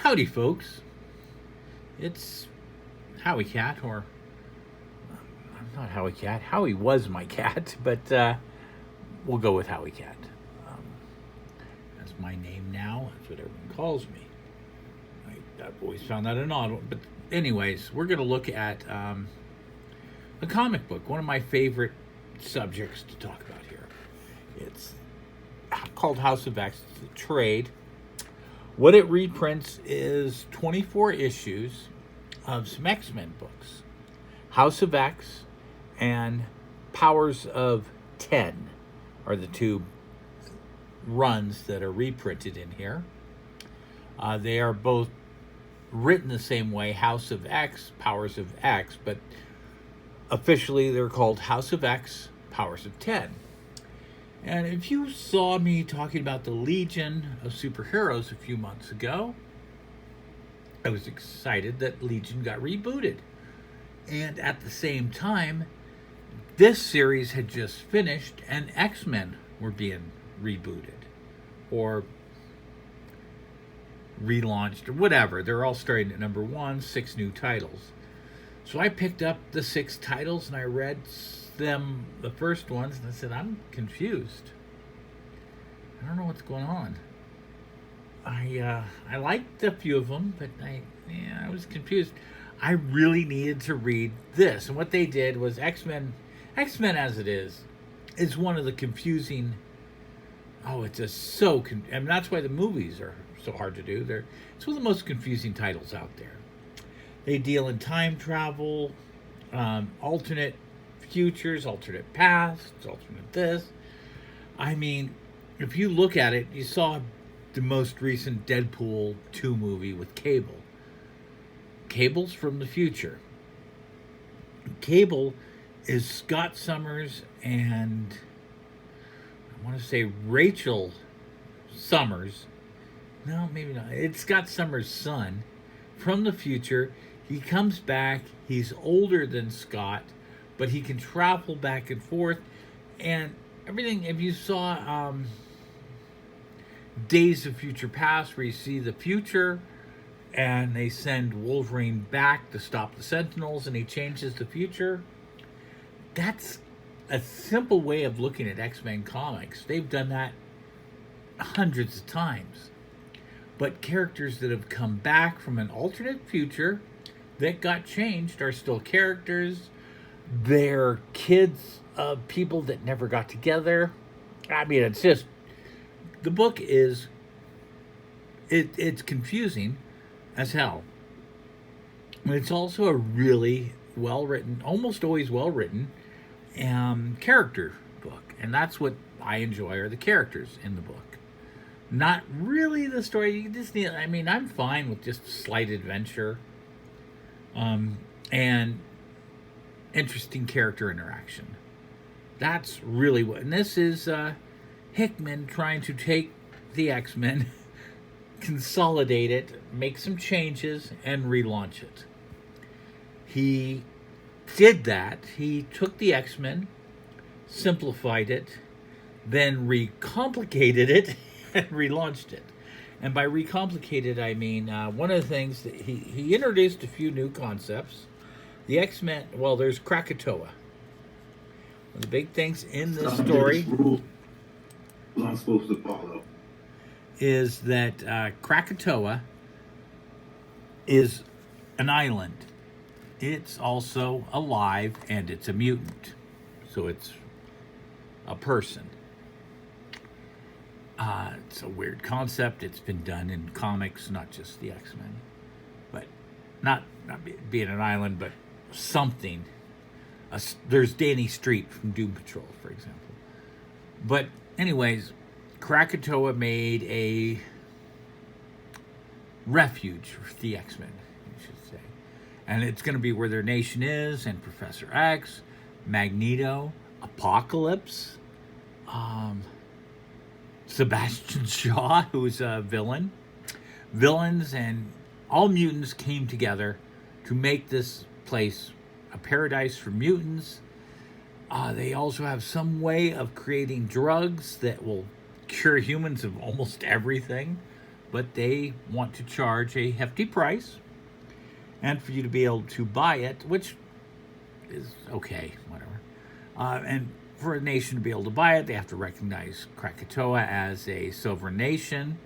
Howdy, folks. It's Howie Cat, or not Howie Cat. Howie was my cat, but we'll go with Howie Cat. Um, that's my name now. That's what everyone calls me. I've always found that an odd one. But, anyways, we're going to look at a comic book, one of my favorite subjects to talk about here. It's called House of X. It's a trade. What it reprints is 24 issues of some X-Men books. House of X and Powers of 10 are the two runs that are reprinted in here. They are both written the same way, House of X, Powers of X, but officially they're called House of X, Powers of 10. And if you saw me talking about the Legion of Superheroes a few months ago, I was excited that Legion got rebooted. And at the same time, this series had just finished and X-Men were being rebooted or relaunched or whatever. They're all starting at number 1, 6 new titles. So I picked up the 6 titles and I read them, the first ones, and I said, I'm confused. I don't know what's going on. I liked a few of them, but I was confused. I really needed to read this, and what they did was X-Men as it is one of the confusing. Oh, it's just so, and that's why the movies are so hard to do. It's one of the most confusing titles out there. They deal in time travel, alternate futures, alternate pasts, alternate this. I mean, if you look at it, you saw the most recent Deadpool 2 movie with Cable. Cable's from the future. Cable is Scott Summers and I want to say Rachel Summers. No, maybe not. It's Scott Summers' son from the future. He comes back. He's older than Scott, but he can travel back and forth. And everything, if you saw Days of Future Past, where you see the future and they send Wolverine back to stop the Sentinels and he changes the future, that's a simple way of looking at X-Men comics. They've done that hundreds of times. But characters that have come back from an alternate future that got changed are still characters. They're kids of people that never got together. I mean, it's just, the book is, it's confusing as hell. But it's also a really well-written, almost always well-written character book. And that's what I enjoy, are the characters in the book. Not really the story. You just need, I mean, I'm fine with just slight adventure and interesting character interaction. That's really what, and this is Hickman trying to take the X-Men, consolidate it, make some changes, and relaunch it. He did that. He took the X-Men, simplified it, then recomplicated it, and relaunched it. And by recomplicated, I mean one of the things that he introduced a few new concepts. The X-Men, well, there's Krakatoa. One of the big things in this story I'm supposed to follow is that Krakatoa is an island. It's also alive and it's a mutant. So it's a person. It's a weird concept. It's been done in comics, not just the X-Men. But not being an island, but something. There's Danny Street from Doom Patrol, for example. But anyways, Krakatoa made a refuge for the X-Men, you should say. And it's going to be where their nation is, and Professor X, Magneto, Apocalypse, Sebastian Shaw, who's a villain. Villains and all mutants came together to make this place a paradise for mutants. They also have some way of creating drugs that will cure humans of almost everything. but they want to charge a hefty price, and for you to be able to buy it, which is okay, whatever. And for a nation to be able to buy it, they have to recognize Krakatoa as a sovereign nation,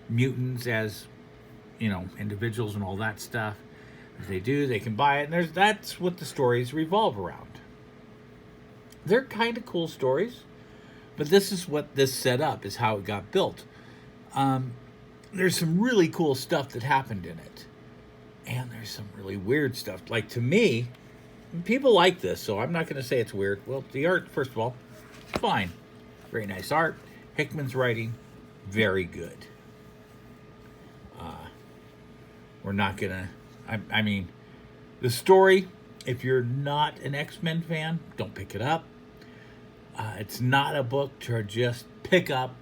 mutants as, individuals and all that stuff. If they do, they can buy it, and that's what the stories revolve around. They're kind of cool stories, but this is what this set up, is how it got built. There's some really cool stuff that happened in it, and there's some really weird stuff. Like, to me, people like this, so I'm not going to say it's weird. Well, the art, first of all, fine. Very nice art. Hickman's writing, very good. We're not going to... I mean, the story, if you're not an X-Men fan, don't pick it up. It's not a book to just pick up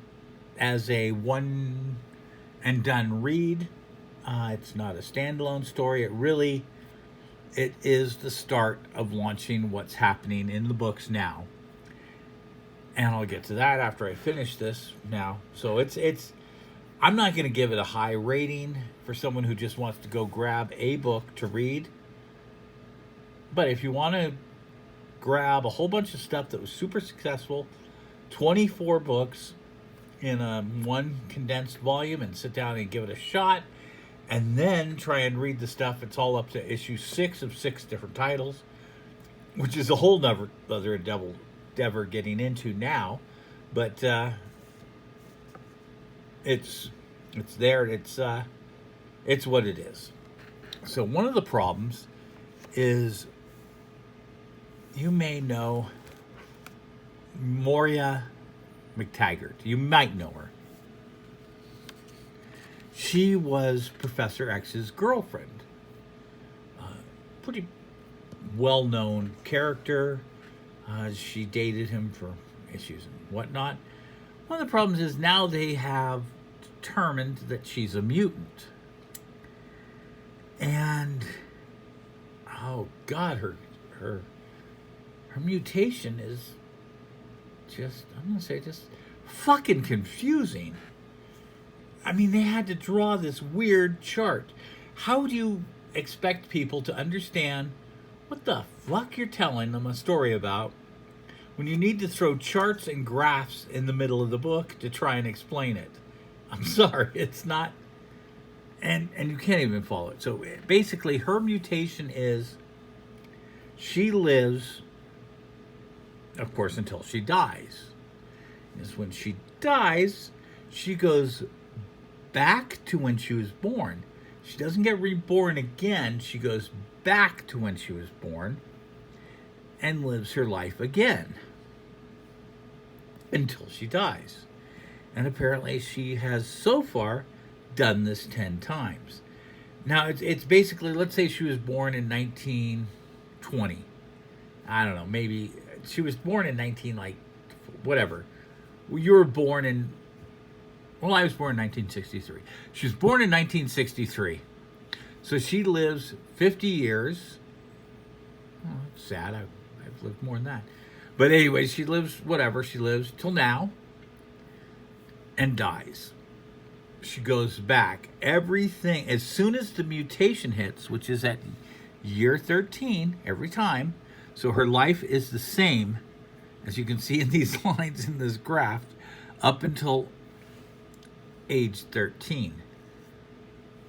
as a one-and-done read. It's not a standalone story. It is the start of launching what's happening in the books now. And I'll get to that after I finish this now. So it's I'm not going to give it a high rating for someone who just wants to go grab a book to read. But if you want to grab a whole bunch of stuff that was super successful, 24 books in one condensed volume, and sit down and give it a shot, and then try and read the stuff, it's all up to issue 6 of 6 different titles, which is a whole other endeavor getting into now. But it's there. It's what it is. So one of the problems is, you may know Moira McTaggart. You might know her. She was Professor X's girlfriend. Pretty well-known character. She dated him for issues and whatnot. One of the problems is now they have determined that she's a mutant. And, oh God, her mutation is just fucking confusing. I mean, they had to draw this weird chart. How do you expect people to understand what the fuck you're telling them a story about when you need to throw charts and graphs in the middle of the book to try and explain it? I'm sorry, it's not... And you can't even follow it. So basically, her mutation is she lives, of course, until she dies. Is when she dies, she goes back to when she was born. She doesn't get reborn again. She goes back to when she was born and lives her life again until she dies. And apparently she has so far done this 10 times. Now, it's basically, let's say she was born in 1920. I don't know, maybe she was born in whatever. You were born in, I was born in 1963. She was born in 1963. So she lives 50 years. Oh, that's sad. I've lived more than that. But anyway, she lives till now and dies. She goes back. Everything, as soon as the mutation hits, which is at year 13 every time, so her life is the same, as you can see in these lines in this graph, up until age 13.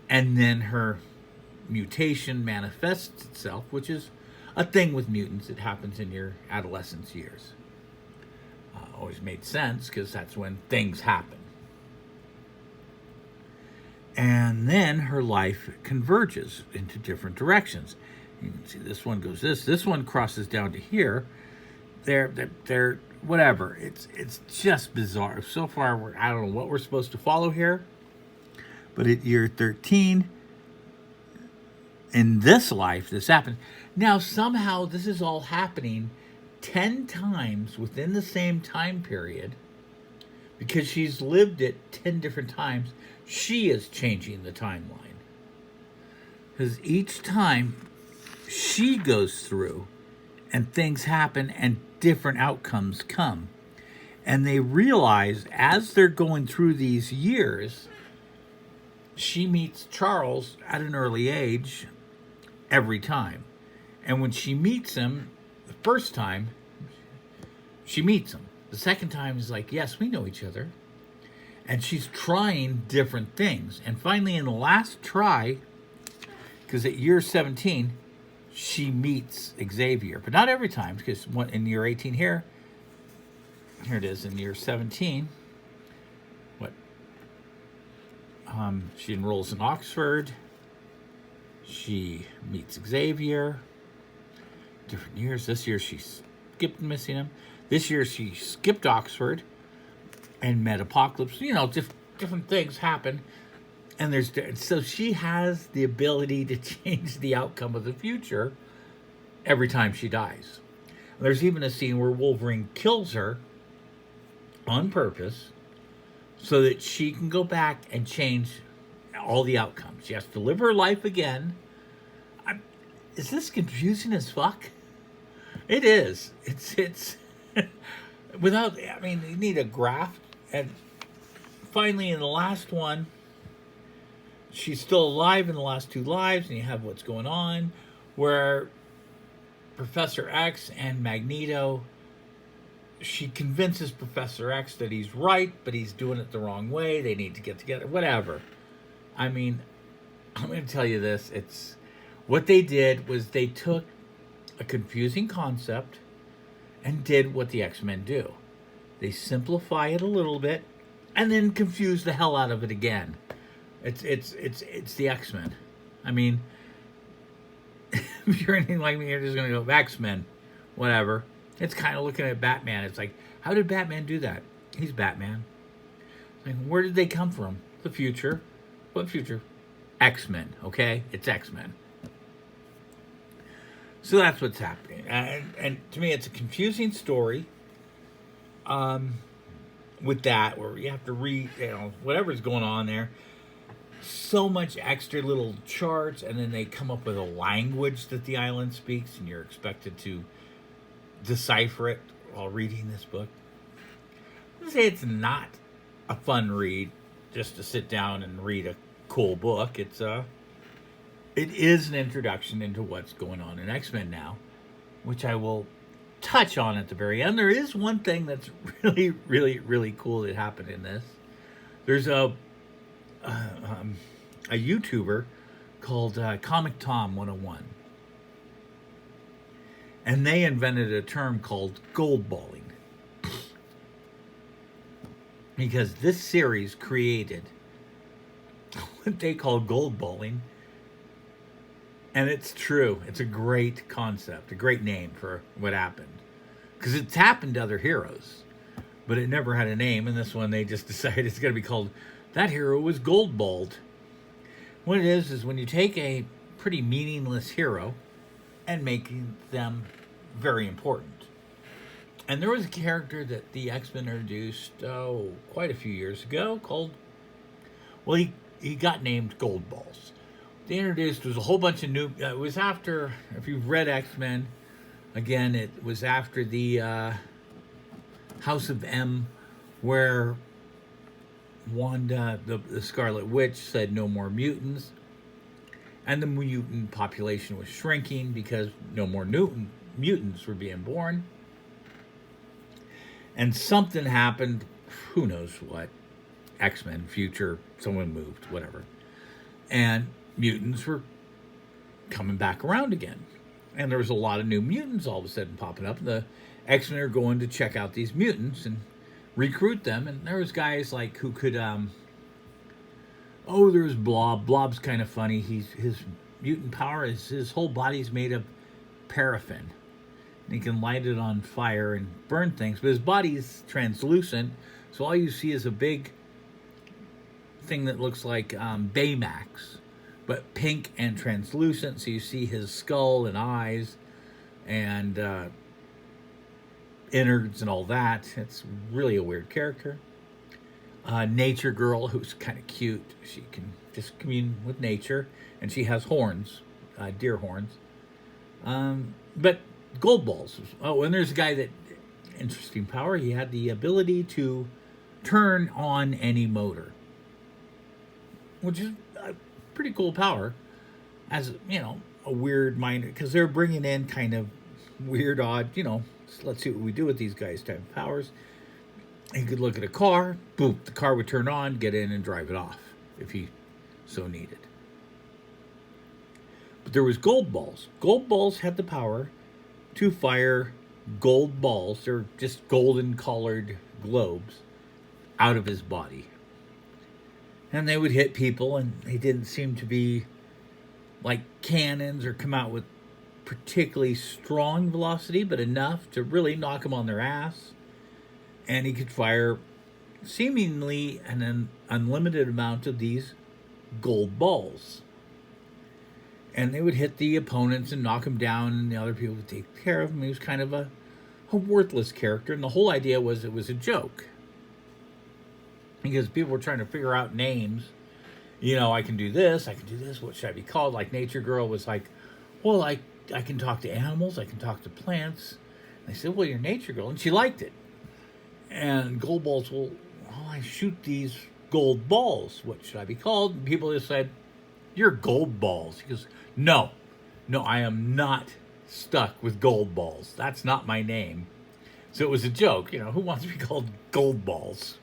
And then her mutation manifests itself, which is a thing with mutants. It happens in your adolescence years. Always made sense, because that's when things happen. And then her life converges into different directions. You can see this one goes this one crosses down to here. They're whatever. It's just bizarre. So far, I don't know what we're supposed to follow here. But at year 13, in this life, this happened. Now, somehow, this is all happening 10 times within the same time period, because she's lived it 10 different times. She is changing the timeline. Because each time she goes through and things happen and different outcomes come. And they realize as they're going through these years she meets Charles at an early age every time. And when she meets him, the first time, she meets him. The second time is like, yes, we know each other. And she's trying different things. And finally, in the last try, because at year 17, she meets Xavier. But not every time, because in year 18 here it is, in year 17, she enrolls in Oxford. She meets Xavier. Different years. This year she skipped missing him. This year she skipped Oxford and met Apocalypse. You know, different things happen. And so she has the ability to change the outcome of the future every time she dies. There's even a scene where Wolverine kills her on purpose so that she can go back and change all the outcomes. She has to live her life again. Is this confusing as fuck? It is. It's without, I mean, you need a graph. And finally, in the last one, she's still alive in the last two lives, and you have what's going on, where Professor X and Magneto, she convinces Professor X that he's right, but he's doing it the wrong way. They need to get together, whatever. I mean, I'm going to tell you this. What they did was they took a confusing concept and did what the X-Men do. They simplify it a little bit and then confuse the hell out of it again. It's the X-Men. I mean, if you're anything like me, you're just going to go, X-Men, whatever. It's kind of looking at Batman. It's like, how did Batman do that? He's Batman. Like, where did they come from? The future. What future? X-Men, okay? It's X-Men. So that's what's happening. And to me, it's a confusing story with that, where you have to read, whatever's going on there. So much extra little charts, and then they come up with a language that the island speaks, and you're expected to decipher it while reading this book. I would say it's not a fun read just to sit down and read a cool book. It is an introduction into what's going on in X-Men now, which I will touch on at the very end. There is one thing that's really, really, really cool that happened in this. There's a YouTuber called Comic Tom 101. And they invented a term called goldballing. Because this series created what they call goldballing. And it's true. It's a great concept, a great name for what happened. Because it's happened to other heroes, but it never had a name. And this one, they just decided it's going to be called, that hero was goldballed. What it is when you take a pretty meaningless hero and making them very important. And there was a character that the X-Men introduced, quite a few years ago called, well, he got named Goldballs. They introduced, was a whole bunch of new, it was after, if you've read X-Men, again, it was after the House of M, where Wanda, the Scarlet Witch, said no more mutants. And the mutant population was shrinking because no more mutants were being born. And something happened, who knows what, X-Men, future, someone moved, whatever. And mutants were coming back around again. And there was a lot of new mutants all of a sudden popping up. The X-Men are going to check out these mutants and recruit them. And there was guys like who could, there's Blob. Blob's kind of funny. His mutant power is his whole body's made of paraffin. And he can light it on fire and burn things. But his body's translucent. So all you see is a big thing that looks like Baymax, but pink and translucent. So you see his skull and eyes and innards and all that. It's really a weird character. Nature Girl, who's kind of cute. She can just commune with nature, and she has horns, deer horns. But Goldballs. Oh, and there's a guy that, interesting power, he had the ability to turn on any motor. which is a pretty cool power. As you know, a weird mind because they're bringing in kind of weird, odd. Let's see what we do with these guys type of powers. He could look at a car, boom, the car would turn on, get in, and drive it off if he so needed. But there was gold balls. Gold balls had the power to fire gold balls. They're just golden colored globes out of his body. And they would hit people, and they didn't seem to be like cannons or come out with particularly strong velocity, but enough to really knock them on their ass. And he could fire seemingly an unlimited amount of these gold balls. And they would hit the opponents and knock them down, and the other people would take care of him. He was kind of a worthless character, and the whole idea was it was a joke. Because people were trying to figure out names. I can do this, what should I be called? Like Nature Girl was like, well, I can talk to animals, I can talk to plants. And I said, well, you're Nature Girl, and she liked it. And gold balls, well, I shoot these gold balls. What should I be called? And people just said, you're gold balls. He goes, no, I am not stuck with gold balls. That's not my name. So it was a joke. Who wants to be called gold balls?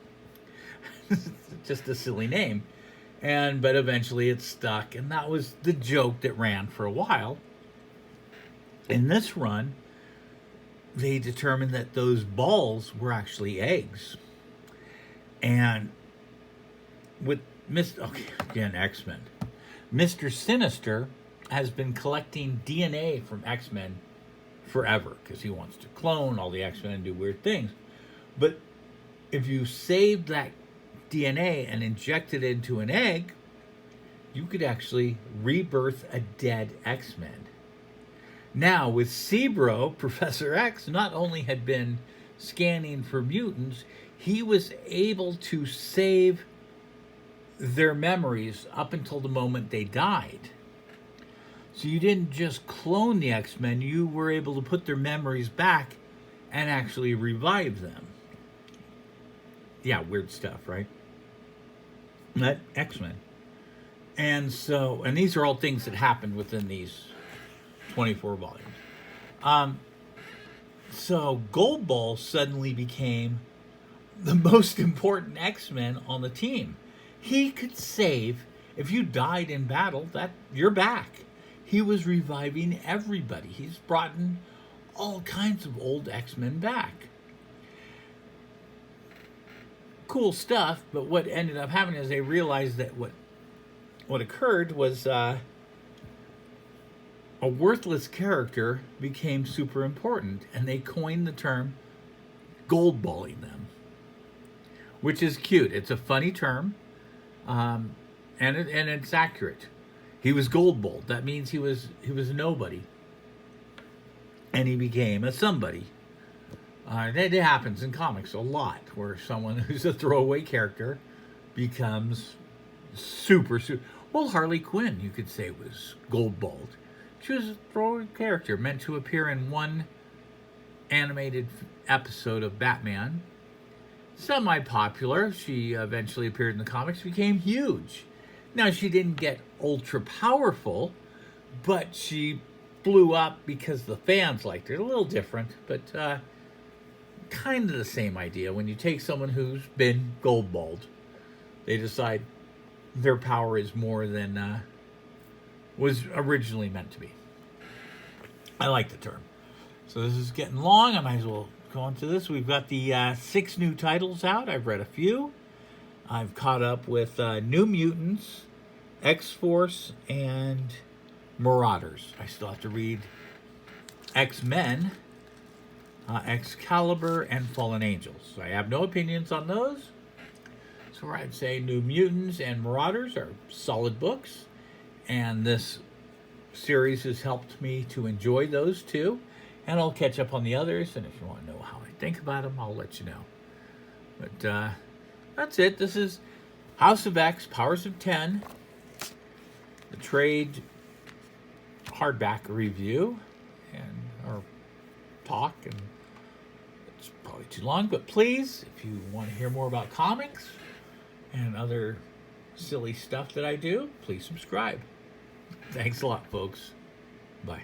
Just a silly name. But eventually it stuck. And that was the joke that ran for a while. In this run, they determined that those balls were actually eggs. And with X-Men. Mr. Sinister has been collecting DNA from X-Men forever because he wants to clone all the X-Men and do weird things. But if you saved that DNA and injected it into an egg, you could actually rebirth a dead X-Men. Now, with Cerebro, Professor X not only had been scanning for mutants, he was able to save their memories up until the moment they died. So you didn't just clone the X-Men, you were able to put their memories back and actually revive them. Yeah, weird stuff, right? That X-Men. And these are all things that happened within these 24 volumes. So Goldball suddenly became the most important X-Men on the team. He could save, if you died in battle, that you're back. He was reviving everybody. He's brought in all kinds of old X-Men back. Cool stuff, but what ended up happening is they realized that what occurred was a worthless character became super important, and they coined the term goldballing them, which is cute. It's a funny term, and it's accurate. He was goldballed. That means he was a nobody, and he became a somebody. It happens in comics a lot, where someone who's a throwaway character becomes super. Well, Harley Quinn, you could say, was goldballed. She was a throwaway character meant to appear in one animated episode of Batman. Semi-popular, she eventually appeared in the comics, became huge. Now, she didn't get ultra powerful, but she blew up because the fans liked her. A little different, but kind of the same idea. When you take someone who's been goldballed, they decide their power is more than was originally meant to be. I like the term. So this is getting long. I might as well go on to this. We've got the 6 new titles out. I've read a few. I've caught up with New Mutants, X-Force, and Marauders. I still have to read X-Men, Excalibur, and Fallen Angels. So I have no opinions on those. So I'd say New Mutants and Marauders are solid books. And this series has helped me to enjoy those two. And I'll catch up on the others. And if you want to know how I think about them, I'll let you know. But that's it. This is House of X, Powers of 10. The trade hardback review. Or talk. And it's probably too long. But please, if you want to hear more about comics and other silly stuff that I do, please subscribe. Thanks a lot, folks. Bye.